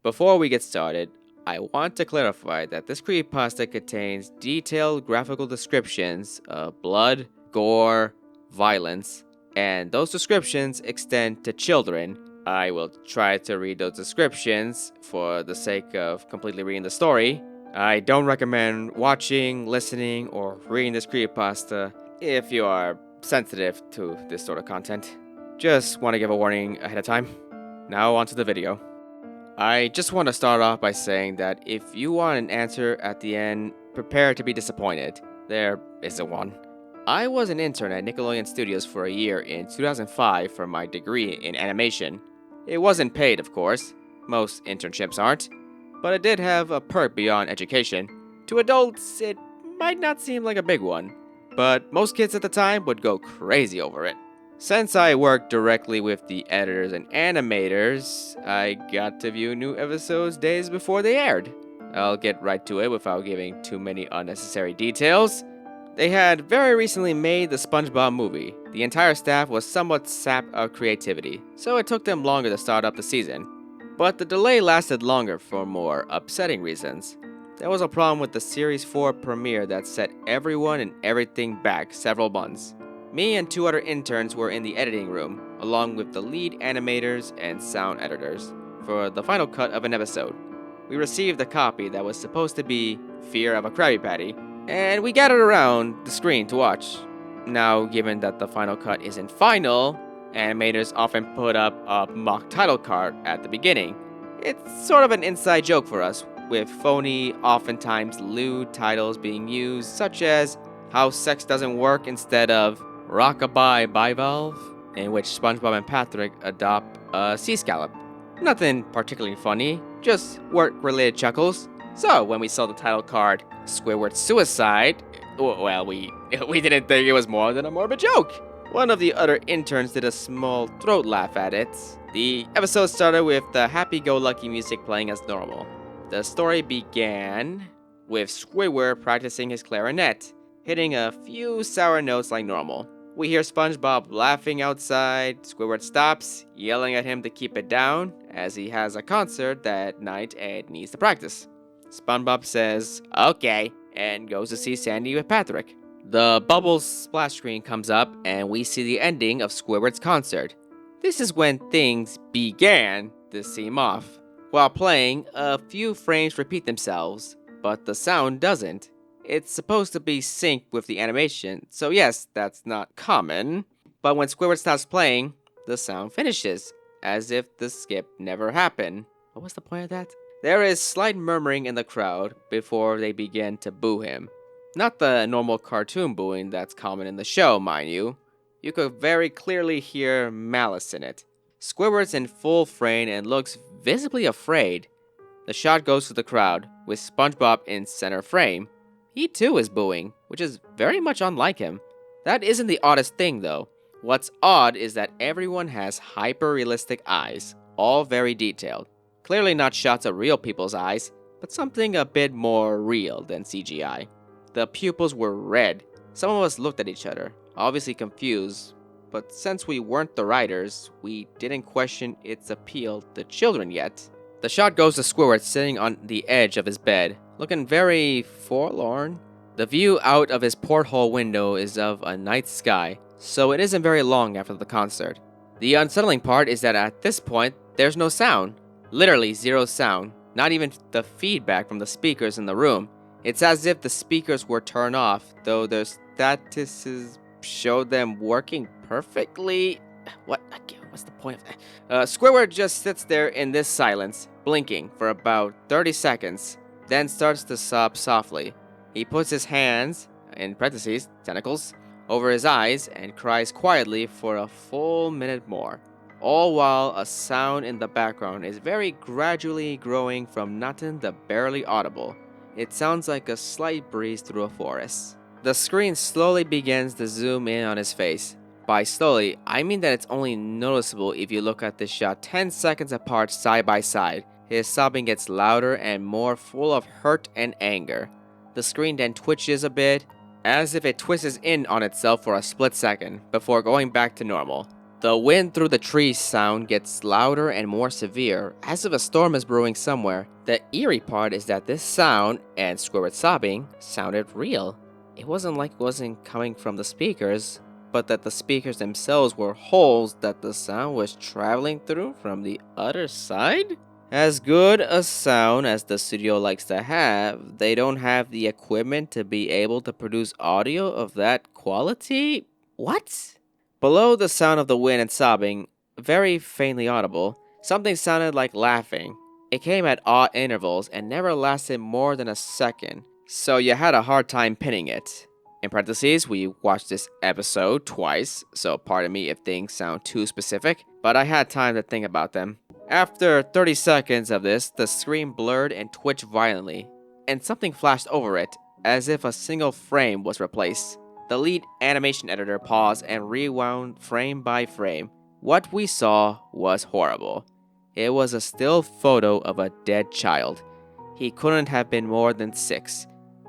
Before we get started, I want to clarify that this creepypasta contains detailed graphical descriptions of blood, gore, violence, and those descriptions extend to children. I will try to read those descriptions for the sake of completely reading the story. I don't recommend watching, listening, or reading this creepypasta if you are sensitive to this sort of content. Just want to give a warning ahead of time. Now onto the video. I just want to start off by saying that if you want an answer at the end, prepare to be disappointed. There isn't one. I was an intern at Nickelodeon Studios for a year in 2005 for my degree in animation. It wasn't paid, of course. Most internships aren't. But it did have a perk beyond education. To adults, it might not seem like a big one, but most kids at the time would go crazy over it. Since I worked directly with the editors and animators, I got to view new episodes days before they aired. I'll get right to it without giving too many unnecessary details. They had very recently made the Spongebob movie. The entire staff was somewhat sapped of creativity, so it took them longer to start up the season. But the delay lasted longer for more upsetting reasons. There was a problem with the Series 4 premiere that set everyone and everything back several months. Me and two other interns were in the editing room, along with the lead animators and sound editors, for the final cut of an episode. We received a copy that was supposed to be Fear of a Krabby Patty, and we gathered around the screen to watch. Now, given that the final cut isn't final, animators often put up a mock title card at the beginning. It's sort of an inside joke for us, with phony, oftentimes lewd titles being used, such as How Sex Doesn't Work instead of Rockabye Bivalve, in which SpongeBob and Patrick adopt a sea scallop. Nothing particularly funny, just work-related chuckles. So when we saw the title card, Squidward's Suicide, well, we didn't think it was more than a morbid joke. One of the other interns did a small throat laugh at it. The episode started with the happy-go-lucky music playing as normal. The story began with Squidward practicing his clarinet, hitting a few sour notes like normal. We hear SpongeBob laughing outside. Squidward stops, yelling at him to keep it down, as he has a concert that night and needs to practice. SpongeBob says, "Okay," and goes to see Sandy with Patrick. The bubbles splash screen comes up, and we see the ending of Squidward's concert. This is when things began to seem off. While playing, a few frames repeat themselves, but the sound doesn't. It's supposed to be synced with the animation, so yes, that's not common. But when Squidward stops playing, the sound finishes, as if the skip never happened. What was the point of that? There is slight murmuring in the crowd before they begin to boo him. Not the normal cartoon booing that's common in the show, mind you. You could very clearly hear malice in it. Squidward's in full frame and looks visibly afraid. The shot goes to the crowd, with SpongeBob in center frame. He too is booing, which is very much unlike him. That isn't the oddest thing though. What's odd is that everyone has hyper-realistic eyes, all very detailed. Clearly not shots of real people's eyes, but something a bit more real than CGI. The pupils were red. Some of us looked at each other, obviously confused, but since we weren't the writers, we didn't question its appeal to children yet. The shot goes to Squidward sitting on the edge of his bed, looking very forlorn. The view out of his porthole window is of a night sky, so it isn't very long after the concert. The unsettling part is that at this point, there's no sound. Literally zero sound, not even the feedback from the speakers in the room. It's as if the speakers were turned off, though their statistics showed them working perfectly. What's the point of that? Squidward just sits there in this silence, blinking for about 30 seconds, then starts to sob softly. He puts his hands, in parentheses, tentacles, over his eyes and cries quietly for a full minute more. All while a sound in the background is very gradually growing from nothing to barely audible. It sounds like a slight breeze through a forest. The screen slowly begins to zoom in on his face. By slowly, I mean that it's only noticeable if you look at this shot 10 seconds apart side by side. His sobbing gets louder and more full of hurt and anger. The screen then twitches a bit, as if it twists in on itself for a split second, before going back to normal. The wind through the trees sound gets louder and more severe, as if a storm is brewing somewhere. The eerie part is that this sound, and Squidward sobbing, sounded real. It wasn't like it wasn't coming from the speakers, but that the speakers themselves were holes that the sound was traveling through from the other side? As good a sound as the studio likes to have, they don't have the equipment to be able to produce audio of that quality? What? Below the sound of the wind and sobbing, very faintly audible, something sounded like laughing. It came at odd intervals and never lasted more than a second, so you had a hard time pinning it. In parentheses, we watched this episode twice, so pardon me if things sound too specific, but I had time to think about them. After 30 seconds of this, the screen blurred and twitched violently, and something flashed over it, as if a single frame was replaced. The lead animation editor paused and rewound frame by frame. What we saw was horrible. It was a still photo of a dead child. He couldn't have been more than 6.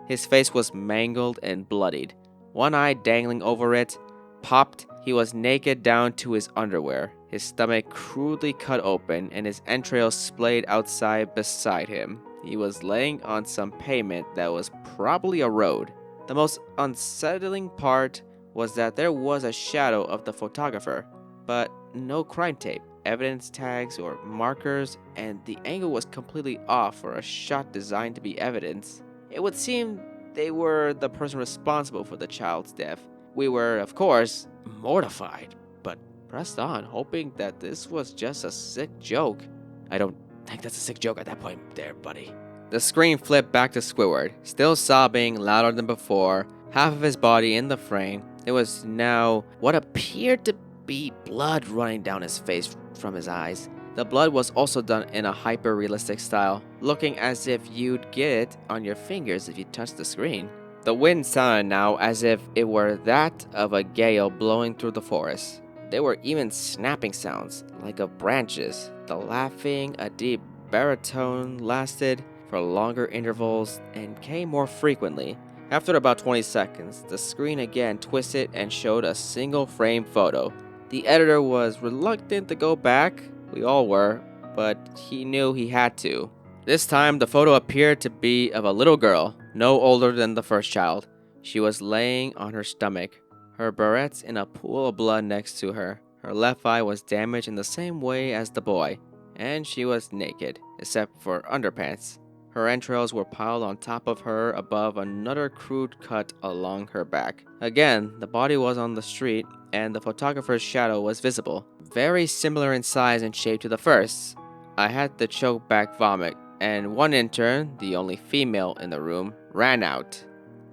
His face was mangled and bloodied. One eye dangling over it, popped. He was naked down to his underwear, his stomach crudely cut open and his entrails splayed outside beside him. He was laying on some pavement that was probably a road. The most unsettling part was that there was a shadow of the photographer, but no crime tape, evidence tags, or markers, and the angle was completely off for a shot designed to be evidence. It would seem they were the person responsible for the child's death. We were, of course, mortified, but pressed on, hoping that this was just a sick joke. I don't think that's a sick joke at that point there, buddy. The screen flipped back to Squidward, still sobbing louder than before, half of his body in the frame. There was now what appeared to be blood running down his face from his eyes. The blood was also done in a hyper-realistic style, looking as if you'd get it on your fingers if you touched the screen. The wind sounded now as if it were that of a gale blowing through the forest. There were even snapping sounds, like of branches. The laughing, a deep baritone, lasted for longer intervals and came more frequently. After about 20 seconds, the screen again twisted and showed a single frame photo. The editor was reluctant to go back, we all were, but he knew he had to. This time, the photo appeared to be of a little girl, no older than the first child. She was laying on her stomach, her barrettes in a pool of blood next to her. Her left eye was damaged in the same way as the boy, and she was naked, except for underpants. Her entrails were piled on top of her above another crude cut along her back. Again, the body was on the street, and the photographer's shadow was visible, very similar in size and shape to the first. I had to choke back vomit, and one intern, the only female in the room, ran out.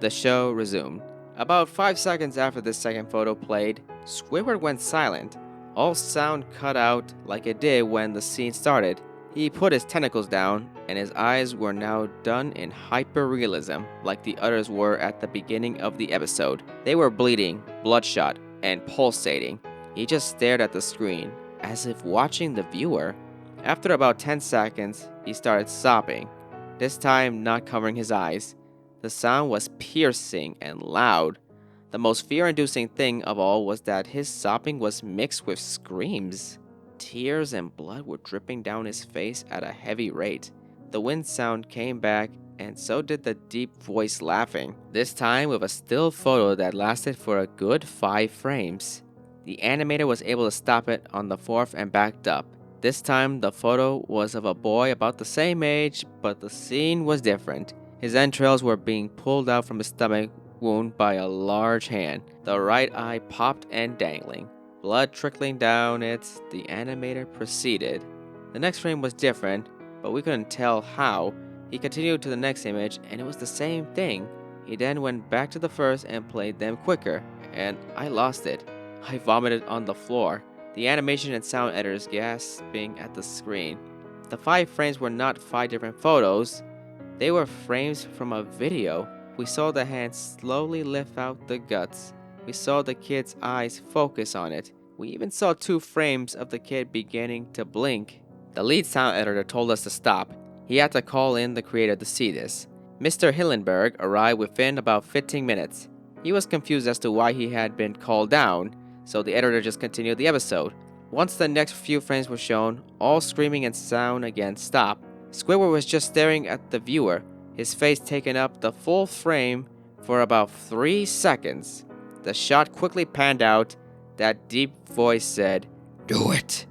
The show resumed. About 5 seconds after the second photo played, Squidward went silent. All sound cut out like it did when the scene started. He put his tentacles down, and his eyes were now done in hyper-realism, like the others were at the beginning of the episode. They were bleeding, bloodshot, and pulsating. He just stared at the screen, as if watching the viewer. After about 10 seconds, he started sobbing, this time not covering his eyes. The sound was piercing and loud. The most fear-inducing thing of all was that his sobbing was mixed with screams. Tears and blood were dripping down his face at a heavy rate. The wind sound came back, and so did the deep voice laughing, this time with a still photo that lasted for a good 5 frames. The animator was able to stop it on the 4th and backed up. This time, the photo was of a boy about the same age, but the scene was different. His entrails were being pulled out from his stomach wound by a large hand. The right eye popped and dangling. Blood trickling down it, the animator proceeded. The next frame was different, but we couldn't tell how. He continued to the next image, and it was the same thing. He then went back to the first and played them quicker, and I lost it. I vomited on the floor. The animation and sound editors gasping at the screen. The 5 frames were not 5 different photos. They were frames from a video. We saw the hand slowly lift out the guts. We saw the kid's eyes focus on it. We even saw 2 frames of the kid beginning to blink. The lead sound editor told us to stop. He had to call in the creator to see this. Mr. Hillenberg arrived within about 15 minutes. He was confused as to why he had been called down. so the editor just continued the episode. Once the next few frames were shown, all screaming and sound again stopped. Squidward was just staring at the viewer, his face taking up the full frame for about 3 seconds. The shot quickly panned out. That deep voice said, "Do it!"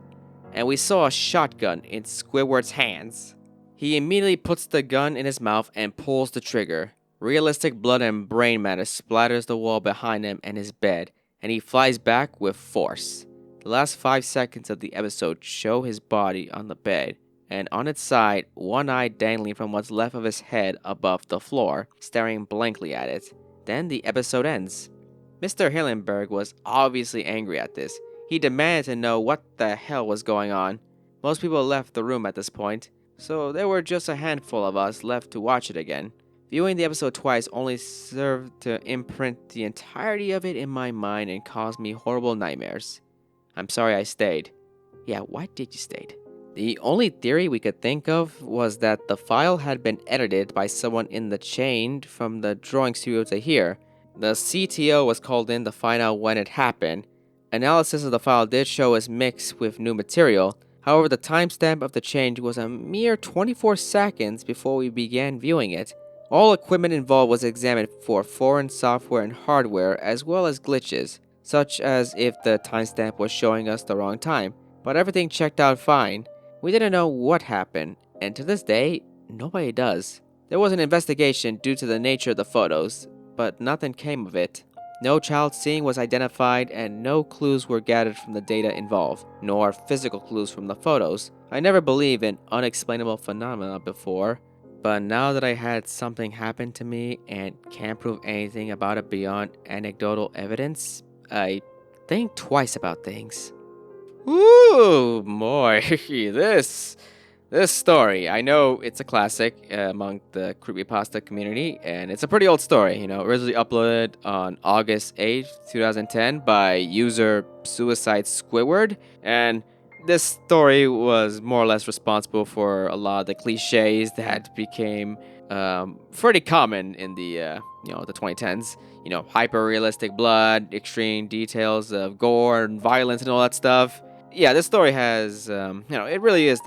And we saw a shotgun in Squidward's hands. He immediately puts the gun in his mouth and pulls the trigger. Realistic blood and brain matter splatters the wall behind him and his bed, and he flies back with force. The last 5 seconds of the episode show his body on the bed, and on its side, one eye dangling from what's left of his head above the floor, staring blankly at it. Then the episode ends. Mr. Hillenberg was obviously angry at this. He demanded to know what the hell was going on. Most people left the room at this point, so there were just a handful of us left to watch it again. Viewing the episode twice only served to imprint the entirety of it in my mind and cause me horrible nightmares. I'm sorry I stayed. Yeah, why did you stay? The only theory we could think of was that the file had been edited by someone in the chain from the drawing studio to here. The CTO was called in to find out when it happened. Analysis of the file did show as mixed with new material. However, the timestamp of the change was a mere 24 seconds before we began viewing it. All equipment involved was examined for foreign software and hardware, as well as glitches, such as if the timestamp was showing us the wrong time. But everything checked out fine. We didn't know what happened, and to this day, nobody does. There was an investigation due to the nature of the photos, but nothing came of it. No child seeing was identified, and no clues were gathered from the data involved, nor physical clues from the photos. I never believed in unexplainable phenomena before, but now that I had something happen to me and can't prove anything about it beyond anecdotal evidence, I think twice about things. Ooh, boy, this story, I know it's a classic among the Creepypasta community, and it's a pretty old story, originally uploaded on August 8th, 2010 by user SuicideSquidward, and this story was more or less responsible for a lot of the cliches that became pretty common in the 2010s. Hyper-realistic blood, extreme details of gore and violence and all that stuff. Yeah, this story has, it really is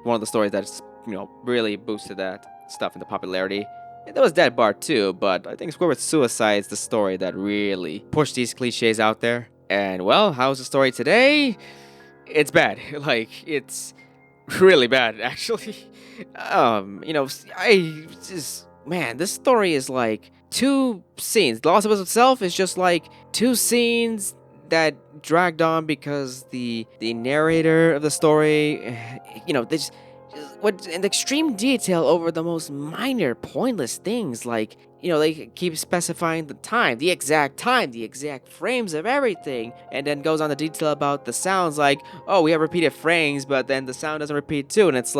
one of the stories that's, really boosted that stuff into popularity. There was Dead Bar too, but I think Squidward's Suicide is the story that really pushed these cliches out there. And well, how's the story today? It's bad. It's really bad, actually. This story is like 2 scenes. The Lost of Us itself is just like 2 scenes that dragged on because the narrator of the story, they just what in extreme detail over the most minor, pointless things. They keep specifying the exact frames of everything, and then goes on to detail about the sounds. Oh, we have repeated frames, but then the sound doesn't repeat too, and it's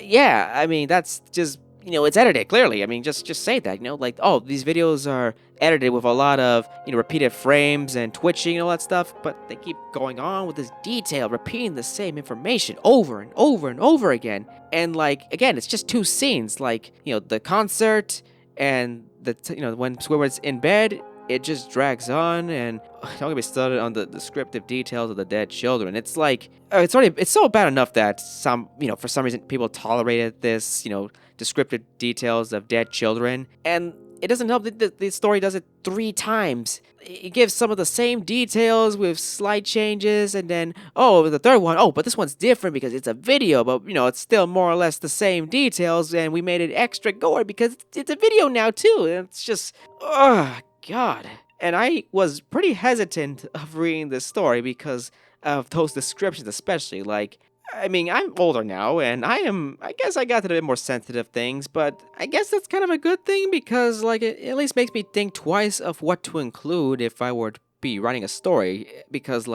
yeah, I mean that's just. It's edited, clearly. I mean, just say that, oh, these videos are edited with a lot of, repeated frames and twitching and all that stuff, but they keep going on with this detail, repeating the same information over and over and over again. And, again, it's just 2 scenes, the concert and when Squidward's in bed, it just drags on, and don't get me started on the descriptive details of the dead children. It's it's so bad enough that for some reason people tolerated this, descriptive details of dead children, and it doesn't help that the story does it 3 times. It gives some of the same details with slight changes, and then, the third one, but this one's different because it's a video, but, it's still more or less the same details, and we made it extra gore because it's a video now, too, and it's just, God. And I was pretty hesitant of reading this story because of those descriptions, especially. I'm older now, and I guess I got to the bit more sensitive things, but I guess that's kind of a good thing because, it at least makes me think twice of what to include if I were to be writing a story. Because,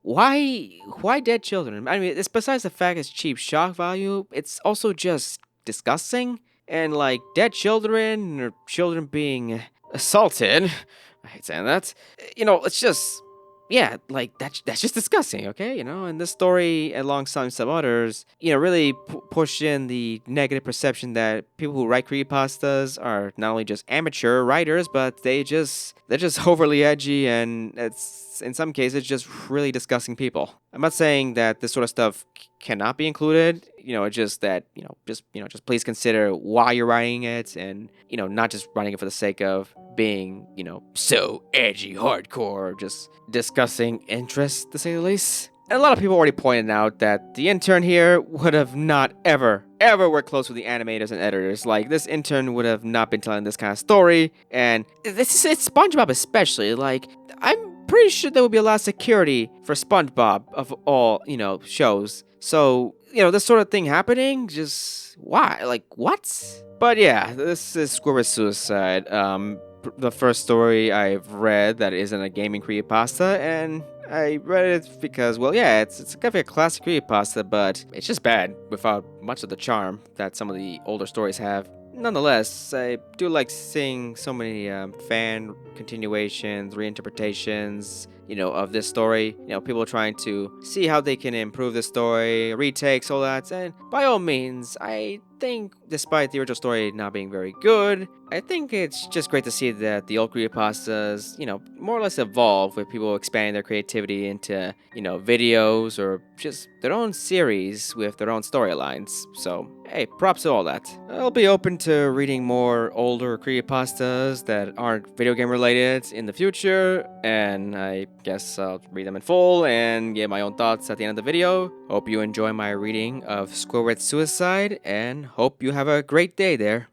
why dead children? I mean, it's besides the fact it's cheap shock value, it's also just disgusting. And, dead children, or children being assaulted, I hate saying that, it's just yeah, like that's just disgusting, okay? And this story, alongside some others, really push in the negative perception that people who write creepypastas are not only just amateur writers, but they're just overly edgy, and it's in some cases just really disgusting people. I'm not saying that this sort of stuff cannot be included. It's just that just please consider why you're writing it, and not just writing it for the sake of being so edgy, hardcore, just discussing interest, to say the least. And a lot of people already pointed out that the intern here would have not ever worked close with the animators and editors. Like, this intern would have not been telling this kind of story. And it's SpongeBob especially. Like, I'm pretty sure there would be a lot of security for SpongeBob of all, shows. So, this sort of thing happening, just why? Like, what? But yeah, this is Squidward Suicide. The first story I've read that isn't a gaming creepypasta, and I read it because, well, yeah, it's kind of a classic creepypasta, but it's just bad without much of the charm that some of the older stories have. Nonetheless, I do like seeing so many fan continuations, reinterpretations, of this story. People trying to see how they can improve the story, retakes, all that. And by all means, I think, despite the original story not being very good, I think it's just great to see that the old creepypastas, more or less evolve with people expanding their creativity into, videos or just their own series with their own storylines. So, hey, props to all that. I'll be open to reading more older creepypastas that aren't video game related in the future, and I guess I'll read them in full and give my own thoughts at the end of the video. Hope you enjoy my reading of Squidward Suicide, and hope you have a great day there.